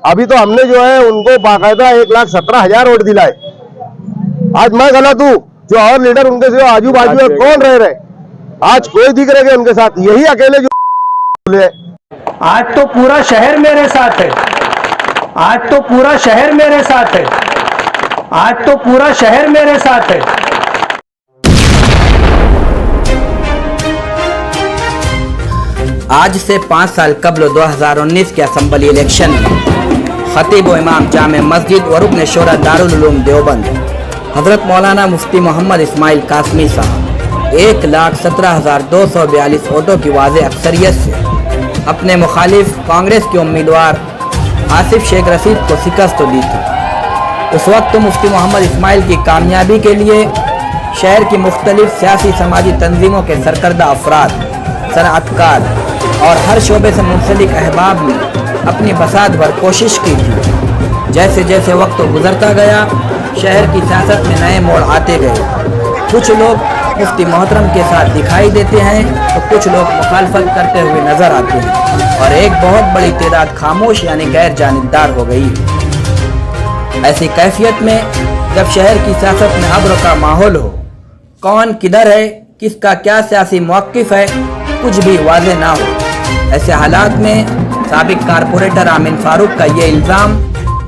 अभी तो हमने जो है उनको बाकायदा 1,17,000 वोट दिलाए। आज मैं गलत हूँ, जो और लीडर उनके जो आजू बाजू है कौन रह रहे, आज कोई दिख रहे उनके साथ, यही अकेले जो बोले। आज तो पूरा शहर मेरे साथ है, आज तो पूरा शहर मेरे साथ है, आज तो पूरा शहर मेरे साथ है। आज से 5 साल कबल 2019 के असम्बली इलेक्शन में खतीब व इमाम जामे मस्जिद व रुकन शोरा दारुल उलूम देवबंद हज़रत मौलाना मुफ्ती मोहम्मद इस्माइल कासमी साहब 1,17,242 वोटों की वाज़ेह अक्सरियत से अपने मुखालिफ कांग्रेस के उम्मीदवार आसिफ शेख रशीद को शिकस्त दी थी। उस वक्त मुफ्ती मोहम्मद इस्माइल की कामयाबी के लिए शहर की मुख्तलिफ सियासी समाजी तंजीमों के सरकर्दा अफराद, सनअतकार और हर शोबे से मुंसलिक अहबाब ने अपनी बसात भर कोशिश की थी। जैसे जैसे वक्त गुजरता गया, शहर की सियासत में नए मोड़ आते गए। कुछ लोग मुफ्ती मोहतरम के साथ दिखाई देते हैं तो कुछ लोग मुखालफत करते हुए नजर आते हैं और एक बहुत बड़ी तादाद खामोश यानी गैर जानिबदार हो गई। ऐसी कैफियत में जब शहर की सियासत में अब्र का माहौल हो, कौन किधर है, किसका क्या सियासी मौक़िफ़ है, कुछ भी वाज़ेह ना हो, ऐसे हालात में साबिक कारपोरेटर आमिन फारूक का ये इल्ज़ाम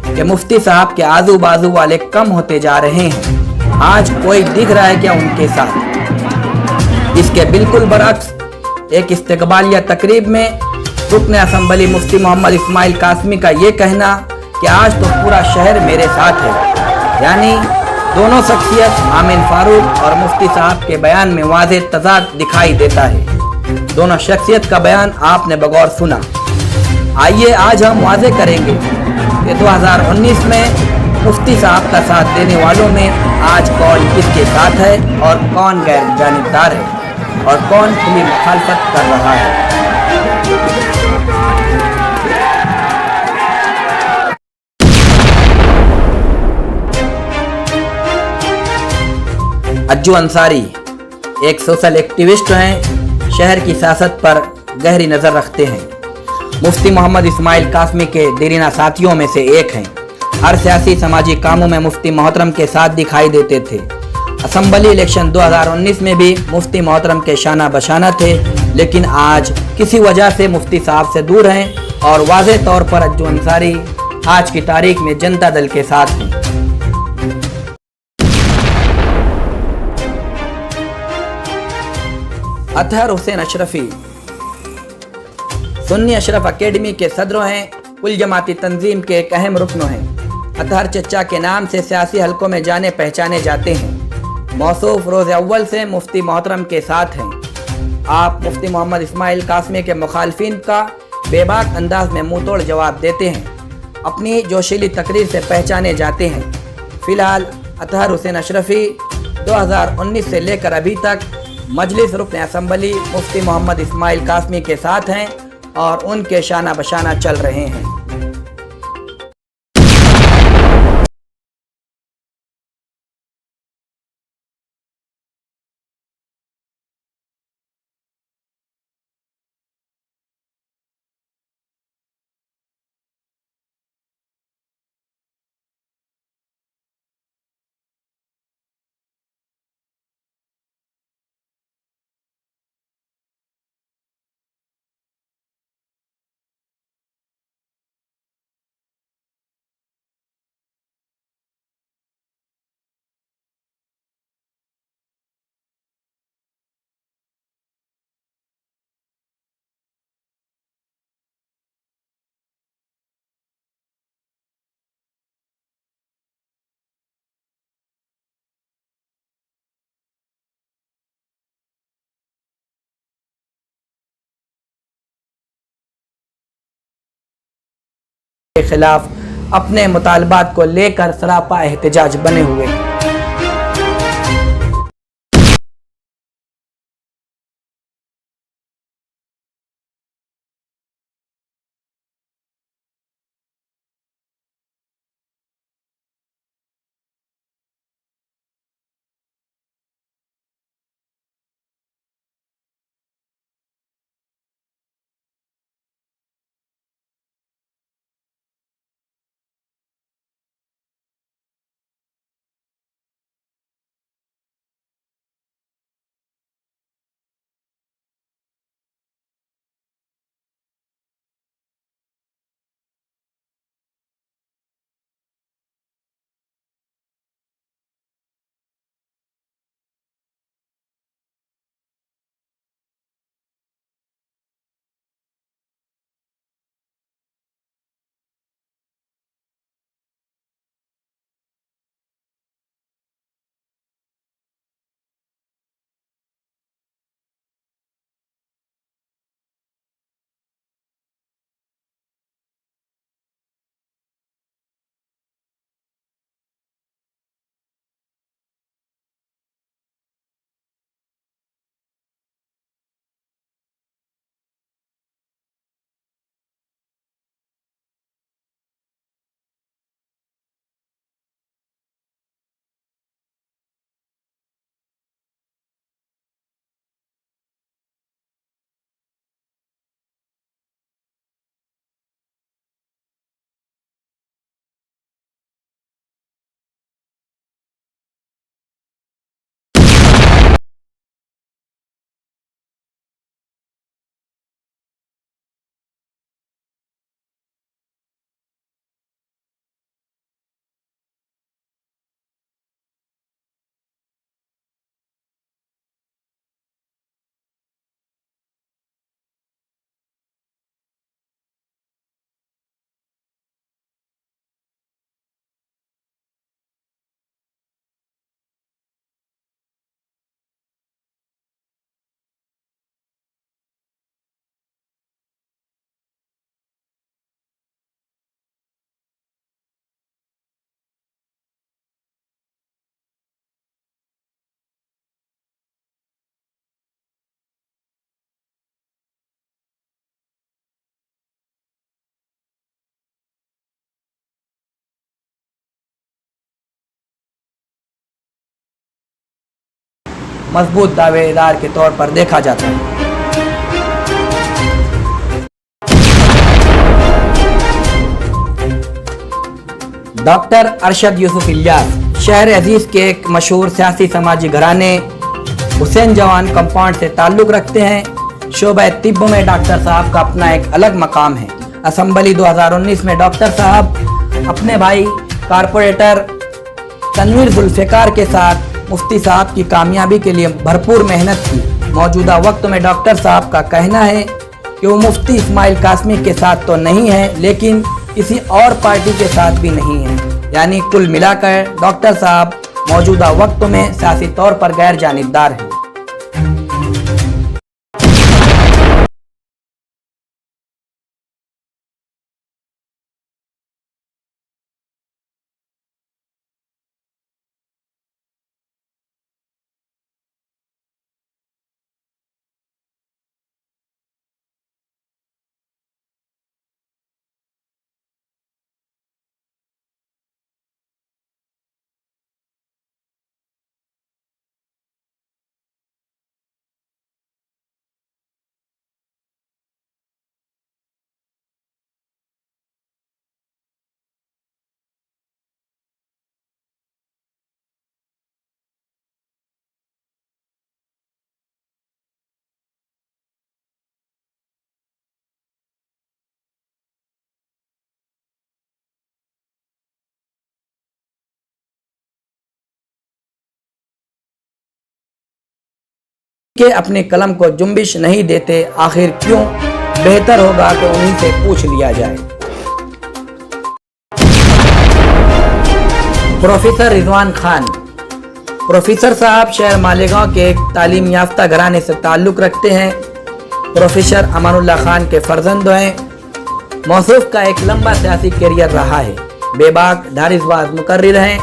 कि मुफ्ती साहब के आजू बाजू वाले कम होते जा रहे हैं, आज कोई दिख रहा है क्या उनके साथ। इसके बिल्कुल बरअक्स एक इस्तकबालिया तकरीब में रुकन असम्बली मुफ्ती मोहम्मद इस्माइल कासमी का ये कहना कि आज तो पूरा शहर मेरे साथ है, यानी दोनों शख्सियत आमिन फारूक और मुफ्ती साहब के बयान में वाज़ेह तज़ाद दिखाई देता है। दोनों शख्सियत का बयान आपने बगौर सुना। आइए आज हम वाज़ेह करेंगे कि 2019 में मुफ्ती साहब का साथ देने वालों में आज कौन किसके साथ है और कौन गैर जानिबदार है और कौन खुली मुखालफत कर रहा है। अज्जू अंसारी एक सोशल एक्टिविस्ट हैं, शहर की सियासत पर गहरी नज़र रखते हैं। मुफ्ती मोहम्मद इस्माइल कासमी के देरीना साथियों में से एक हैं। हर सियासी समाजी कामों में मुफ्ती मोहतरम के साथ दिखाई देते थे। असम्बली इलेक्शन 2019 में भी मुफ्ती मोहतरम के शाना बशाना थे, लेकिन आज किसी वजह से मुफ्ती साहब से दूर हैं और वाज़ेह तौर पर अज्जू अंसारी आज की तारीख में जनता दल के साथ हैं। अतहर हुसैन अशरफी सुन्नी अशरफ अकेडमी के सदर हैं, कुल जमाती तंजीम के एक अहम रुकन हैं। अतहर चचा के नाम से सियासी हलकों में जाने पहचाने जाते हैं। मौसूफ रोज़ अव्वल से मुफ्ती मोहतरम के साथ हैं। आप मुफ्ती मोहम्मद इस्माइल कासमी के मुखालफिन का बेबाक अंदाज में मुँह तोड़ जवाब देते हैं। अपनी जोशीली तकरीर से पहचाने जाते हैं। फ़िलहाल अतहर हुसैन अशरफी 2019 से लेकर अभी तक मजलिस रुकन असम्बली मुफ्ती मोहम्मद इस्माइल कासमी के साथ हैं और उनके शाना बशाना चल रहे हैं। के खिलाफ अपने मुतालबात को लेकर सरापा एहतजाज बने हुए हैं। मजबूत दावेदार के तौर पर देखा जाता है। डॉक्टर अरशद यूसुफ इलियास शहर अजीज के एक मशहूर सियासी समाजी घराने हुसैन जवान कंपाउंड से ताल्लुक़ रखते हैं। शोबा तिब्ब में डॉक्टर साहब का अपना एक अलग मकाम है। असम्बली 2019 में डॉक्टर साहब अपने भाई कारपोरेटर तनवीर जुल्फ़िकार के साथ मुफ्ती साहब की कामयाबी के लिए भरपूर मेहनत की। मौजूदा वक्त में डॉक्टर साहब का कहना है कि वो मुफ्ती इस्माइल कासमी के साथ तो नहीं है, लेकिन किसी और पार्टी के साथ भी नहीं है। यानी कुल मिलाकर डॉक्टर साहब मौजूदा वक्त में सियासी तौर पर गैर जानिबदार हैं। के अपने कलम को जुम्बिश नहीं देते, आखिर क्यों? बेहतर होगा कि उन्हीं से पूछ लिया जाए। प्रोफेसर रिजवान खान प्रोफेसर साहब शहर मालेगांव के एक तालीम याफ्ता घराने से ताल्लुक़ रखते हैं। प्रोफेसर अमानुल्लाह खान के फर्जंद हैं। मौसूफ का एक लंबा सियासी करियर रहा है। बेबाक धारिसबाज मुकर्रिर हैं।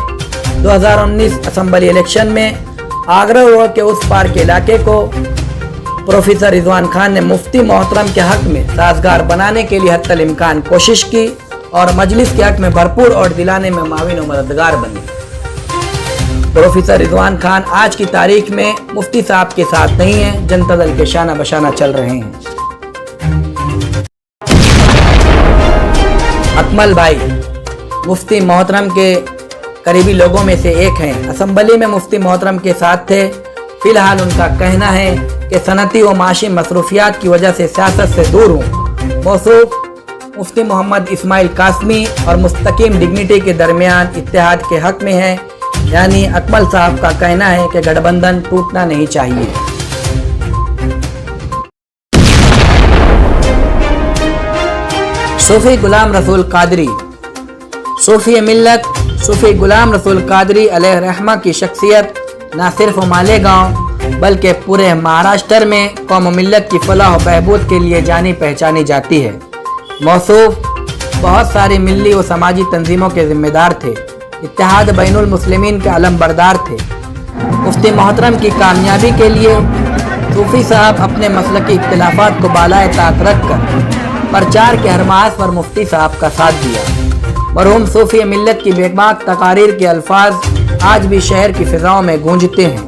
2019 असम्बली इलेक्शन में आगरा रोड के उस पार के इलाके को प्रोफेसर रिजवान खान ने मुफ्ती मोहतरम के हक में साजगार बनाने के लिए हत्तल इम्कान कोशिश की और मजलिस के हक में भरपूर वोट दिलाने में माविन और मददगार बने। प्रोफेसर रिजवान खान आज की तारीख में मुफ्ती साहब के साथ नहीं है, जनता दल के शाना बशाना चल रहे हैं। अकमल भाई मुफ्ती मोहतरम के करीबी लोगों में से एक हैं। असम्बली में मुफ्ती मोहतरम के साथ थे। फिलहाल उनका कहना है कि सनती व माशी मसरूफियात की वजह से सियासत से दूर हूँ। मौसूफ मुफ्ती मोहम्मद इस्माइल कासमी और मुस्तकीम डिग्निटी के दरमियान इत्तेहाद के हक में है। यानी अकमल साहब का कहना है कि गठबंधन टूटना नहीं चाहिए। सूफी गुलाम रसूल कादरी सूफी मिल्लत सूफी गुलाम रसूल कादरी अलैहि रहमा की शख्सियत न सिर्फ मालेगांव बल्कि पूरे महाराष्ट्र में कौम मिल्लत की फलाह व बहबूद के लिए जानी पहचानी जाती है। मौसूफ बहुत सारी मिल्ली व समाजी तंजीमों के जिम्मेदार थे। इत्तेहाद बैनुल मुस्लिमीन के अलम बरदार थे। मुफ्ती मोहतरम की कामयाबी के लिए सूफी साहब अपने मसलकी इख्तिलाफात को बालाए ताक रख कर प्रचार के हर मास पर मुफ्ती साहब का साथ दिया। मरहूम सूफी मिल्लत की बेबाक तकारीर के अल्फाज आज भी शहर की फिजाओं में गूंजते हैं।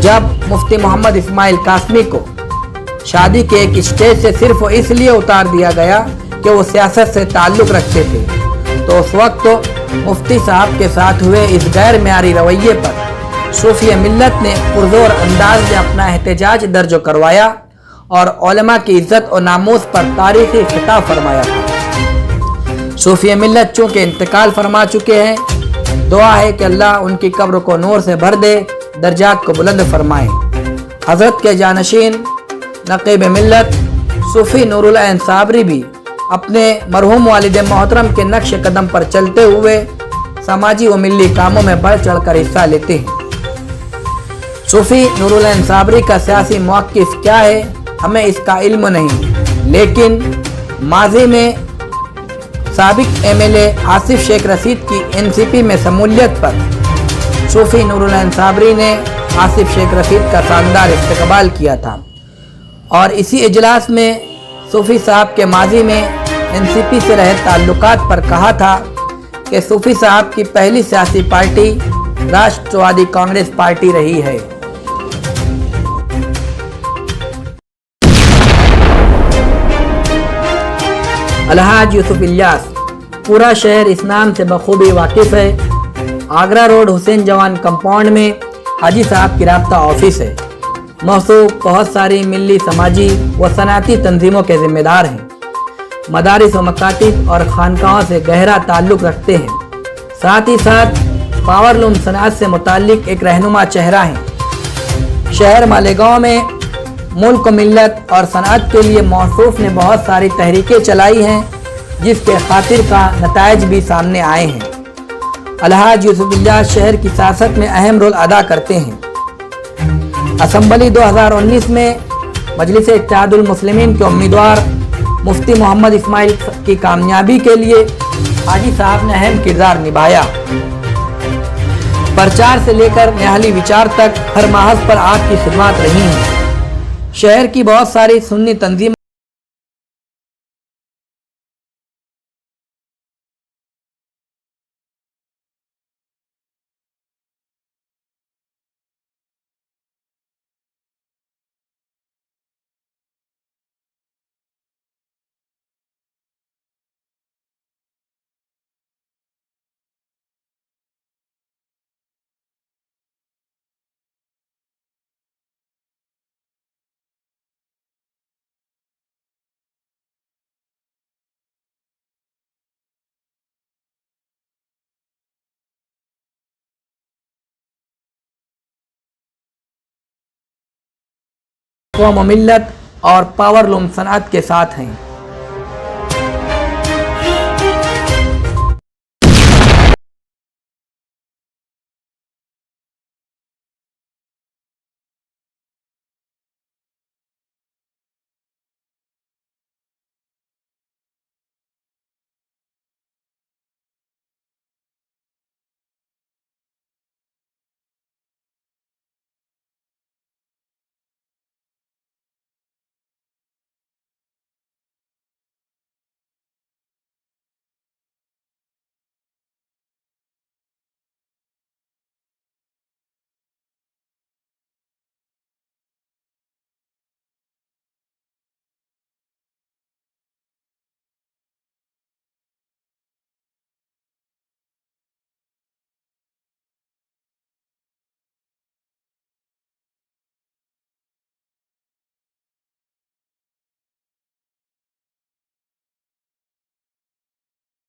जब मुफ्ती मोहम्मद इस्माइल कासमी को शादी के एक स्टेज से सिर्फ इसलिए उतार दिया गया कि वो सियासत से ताल्लुक़ रखते थे, तो उस वक्त मुफ्ती साहब के साथ हुए इस गैर मेयारी रवैये पर सूफी मिल्लत ने पुरजोर अंदाज में अपना एहतजाज दर्ज करवाया और उलमा की इज्जत और नामूस पर तारीखी खिताब फरमाया। सूफी मिल्लत चूँकि इंतकाल फरमा चुके हैं, दुआ है कि अल्लाह उनकी कब्र को नूर से भर दे, दर्जात को बुलंद फरमाए। हज़रत के जानशीन नक़ीब मिल्लत सूफी नूरुल ऐन साबरी भी अपने मरहूम वालिद मोहतरम के नक्श कदम पर चलते हुए समाजी व मिली कामों में बढ़ चढ़ कर हिस्सा लेते हैं। सूफी नूरुल ऐन साबरी का सियासी मौक़िफ़ क्या है हमें इसका इल्म नहीं, लेकिन माजी में साबिक एमएलए आसिफ शेख रशीद की एनसीपी में शमूलियत पर सूफी नूरुल ऐन साबरी ने आसिफ शेख रशीद का शानदार इस्तकबाल किया था और इसी इजलास में सूफी साहब के माजी में एनसीपी से रहे ताल्लुकात पर कहा था कि सूफी साहब की पहली सियासी पार्टी राष्ट्रवादी कांग्रेस पार्टी रही है। अलहाज यूसुफ इलियास, पूरा शहर इस नाम से बखूबी वाकिफ है। आगरा रोड हुसैन जवान कंपाउंड में हाजी साहब की राब्ता ऑफिस है। मौसूफ बहुत सारी मिली समाजी व सनाती तंजीमों के जिम्मेदार हैं। मदारिस व मकातिब और खानकाहों से गहरा ताल्लुक़ रखते हैं। साथ ही साथ पावरलूम सनात से मुताल्लिक एक रहनुमा चेहरा हैं। शहर मालेगांव में मुल्क मिल्लत और सनात के लिए मौसूफ ने बहुत सारी तहरीकें चलाई हैं, जिसके खातिर का नताइज भी सामने आए हैं। अलहाज यूसुफ इलियास शहर की सियासत में अहम रोल अदा करते हैं। असम्बली 2019 में मजलिस इत्तेहादुल मुस्लिमीन के उम्मीदवार मुफ्ती मोहम्मद इस्माइल की कामयाबी के लिए हाजी साहब ने अहम किरदार निभाया। प्रचार से लेकर निहाली विचार तक हर महज पर आपकी खिदमत रही हैं। शहर की बहुत सारी सुन्नी तंजीम कौम मिल्लत और पावरलूम सनात के साथ हैं।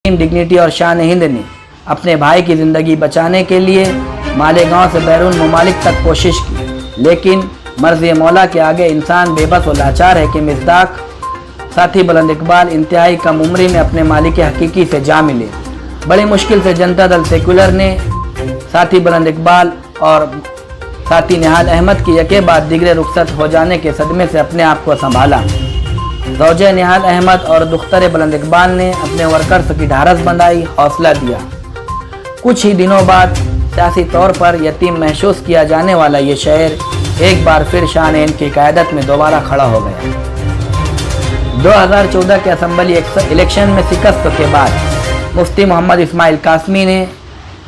डिग्निटी और शान हिंद ने अपने भाई की ज़िंदगी बचाने के लिए मालेगांव से बैरून ममालिक तक कोशिश की, लेकिन मर्ज़ मौला के आगे इंसान बेबस और लाचार है कि मिज़दाक साथी बुलंद इकबाल इंतहाई कम उम्री में अपने मालिक हकीकी से जा मिले। बड़ी मुश्किल से जनता दल सेकुलर ने साथी बुलंद इकबाल और साथी निहाल अहमद की यके बाद दिगरे रुखसत हो जाने के सदमे से अपने आप को संभाला। ज़ौजे निहाल अहमद और दुख्तर बुलंद इकबाल ने अपने वर्कर्स की ढारस बंधाई, हौसला दिया। कुछ ही दिनों बाद सियासी तौर पर यतीम महसूस किया जाने वाला ये शहर एक बार फिर शान की क़यादत में दोबारा खड़ा हो गया। 2014 के असम्बली इलेक्शन में शिकस्त के बाद मुफ्ती मोहम्मद इस्माइल कासमी ने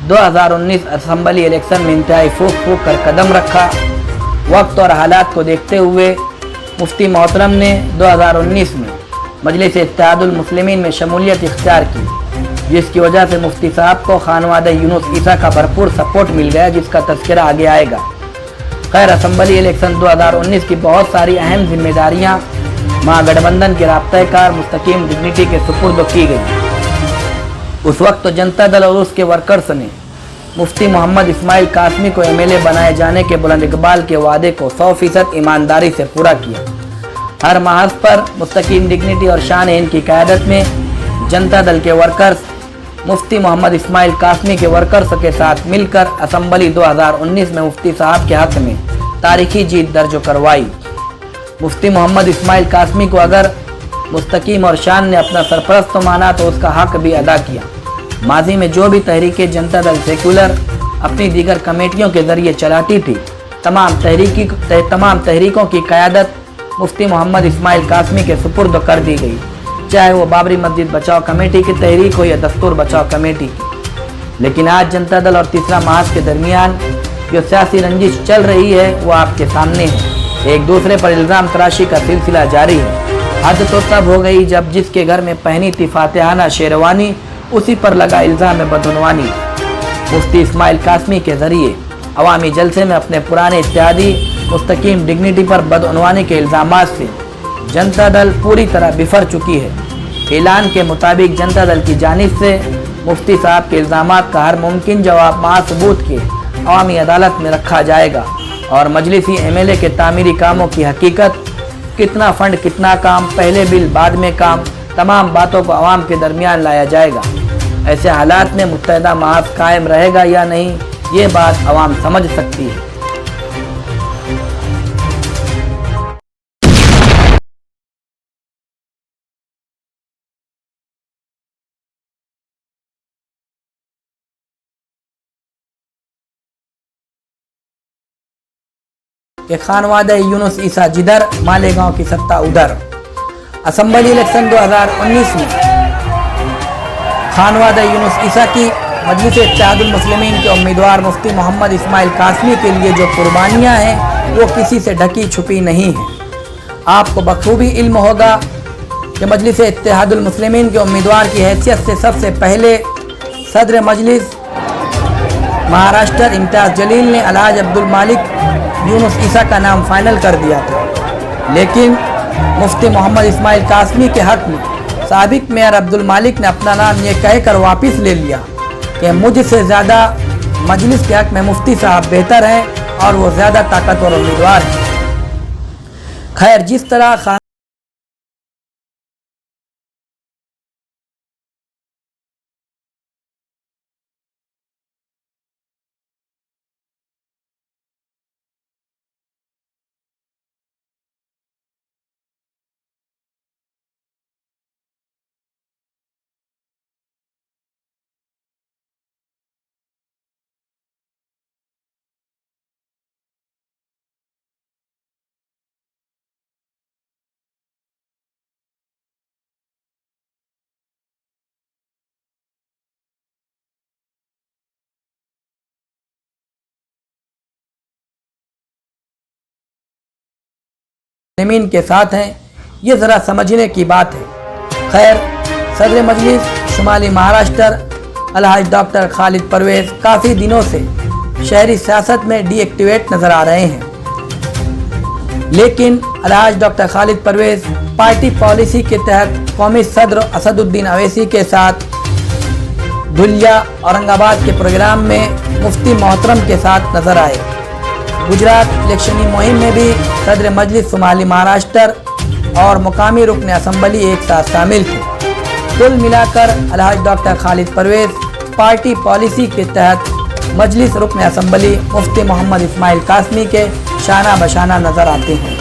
2019 असम्बली इलेक्शन में इंतहाई फूक फूक कर कदम रखा। वक्त और हालात को देखते हुए मुफ्ती मोहतरम ने 2019 में मजलिस इत्तेहादुल मुस्लिमीन में शमूलियत इख्तियार की, जिसकी वजह से मुफ्ती साहब को खानवादे यूनुस ईसा का भरपूर सपोर्ट मिल गया, जिसका तज़किरा आगे आएगा। खैर, असम्बली इलेक्शन 2019 की बहुत सारी अहम जिम्मेदारियां महागठबंधन के राब्ता-ए-कार मुस्तकीम डिग्निटी के सुपुर्द की गई। उस वक्त तो जनता दल और उसके वर्कर्स ने मुफ्ती मोहम्मद इस्माइल कासमी को एमएलए बनाए जाने के बुलंद इकबाल के वादे को 100% ईमानदारी से पूरा किया। हर महज पर मुस्तकीम डिग्निटी और शान की क़यादत में जनता दल के वर्कर्स मुफ्ती मोहम्मद इस्माइल कासमी के वर्कर्स के साथ मिलकर असम्बली 2019 में मुफ्ती साहब के हक़ में तारीखी जीत दर्ज करवाई। मुफ्ती मोहम्मद इस्माइल कासमी को अगर मुस्तकीम और शान ने अपना सरपरस्त माना तो उसका हक़ भी अदा किया। माजी में जो भी तहरीकें जनता दल सेकुलर अपनी दीगर कमेटियों के ज़रिए चलाती थी, तमाम तहरीकों की क़यादत मुफ्ती मोहम्मद इस्माइल कासमी के सुपुर्द कर दी गई, चाहे वो बाबरी मस्जिद बचाओ कमेटी की तहरीक हो या दस्तूर बचाओ कमेटी की। लेकिन आज जनता दल और तीसरा महाज के दरमियान जो सियासी रंजिश चल रही है वो आपके सामने है। एक दूसरे पर इल्ज़ाम तराशी का सिलसिला जारी है। हद तो तब हो गई जब जिसके घर में पहनी थी फातिहाना शेरवानी उसी पर लगा इल्ज़ाम बदउनवानी। मुफ्ती इस्माइल कासमी के जरिए अवामी जलसे में अपने पुराने इत्तेहादी मुस्तकीम डिग्निटी पर बदउनवानी के इल्ज़ामात से जनता दल पूरी तरह बिफर चुकी है। ऐलान के मुताबिक जनता दल की जानिब से मुफ्ती साहब के इल्ज़ामात का हर मुमकिन जवाब मासबूत के अवामी अदालत में रखा जाएगा और मजलिसी एमएलए के तामीरी कामों की हकीकत, कितना फंड कितना काम, पहले बिल बाद में काम, तमाम बातों को अवाम के दरमियान लाया जाएगा। ऐसे हालात में मुत्तहिदा महाज कायम रहेगा या नहीं, ये बात अवाम समझ सकती है। کہ خانوادہ یونس عیسیٰ جدھر مالیگاؤں کی سطح ادھر۔ اسمبلی الیکشن 2019 میں خانوادہ یونس عیسیٰ کی مجلس اتحاد المسلمین کے امیدوار مفتی محمد اسماعیل قاسمی کے لیے جو قربانیاں ہیں وہ کسی سے ڈھکی چھپی نہیں ہیں۔ آپ کو بخوبی علم ہوگا کہ مجلس اتحاد المسلمین کے امیدوار کی حیثیت سے سب سے پہلے صدر مجلس مہاراشٹر امتیاز جلیل نے الحاج عبدالمالک یونس عیسیٰ کا نام فائنل کر دیا تھا، لیکن مفتی محمد اسماعیل قاسمی کے حق میں سابق میئر عبدالمالک نے اپنا نام یہ کہہ کر واپس لے لیا کہ مجھ سے زیادہ مجلس کے حق میں مفتی صاحب بہتر ہیں اور وہ زیادہ طاقتور امیدوار ہیں۔ خیر، جس طرح مسلمین کے ساتھ ہیں، یہ ذرا سمجھنے کی بات ہے۔ خیر، صدر مجلس شمالی مہاراشٹر الحاج ڈاکٹر خالد پرویز کافی دنوں سے شہری سیاست میں ڈی ایکٹیویٹ نظر آ رہے ہیں، لیکن الحاج ڈاکٹر خالد پرویز پارٹی پالیسی کے تحت قومی صدر اسد الدین اویسی کے ساتھ دھلیا اورنگ آباد کے پروگرام میں مفتی محترم کے ساتھ نظر آئے۔ گجرات الیکشنی مہم میں بھی صدر مجلس شمالی مہاراشٹر اور مقامی رکن اسمبلی ایک ساتھ شامل تھے۔ کل ملا کر الحاج ڈاکٹر خالد پرویز پارٹی پالیسی کے تحت مجلس رکن اسمبلی مفتی محمد اسماعیل قاسمی کے شانہ بشانہ نظر آتے ہیں۔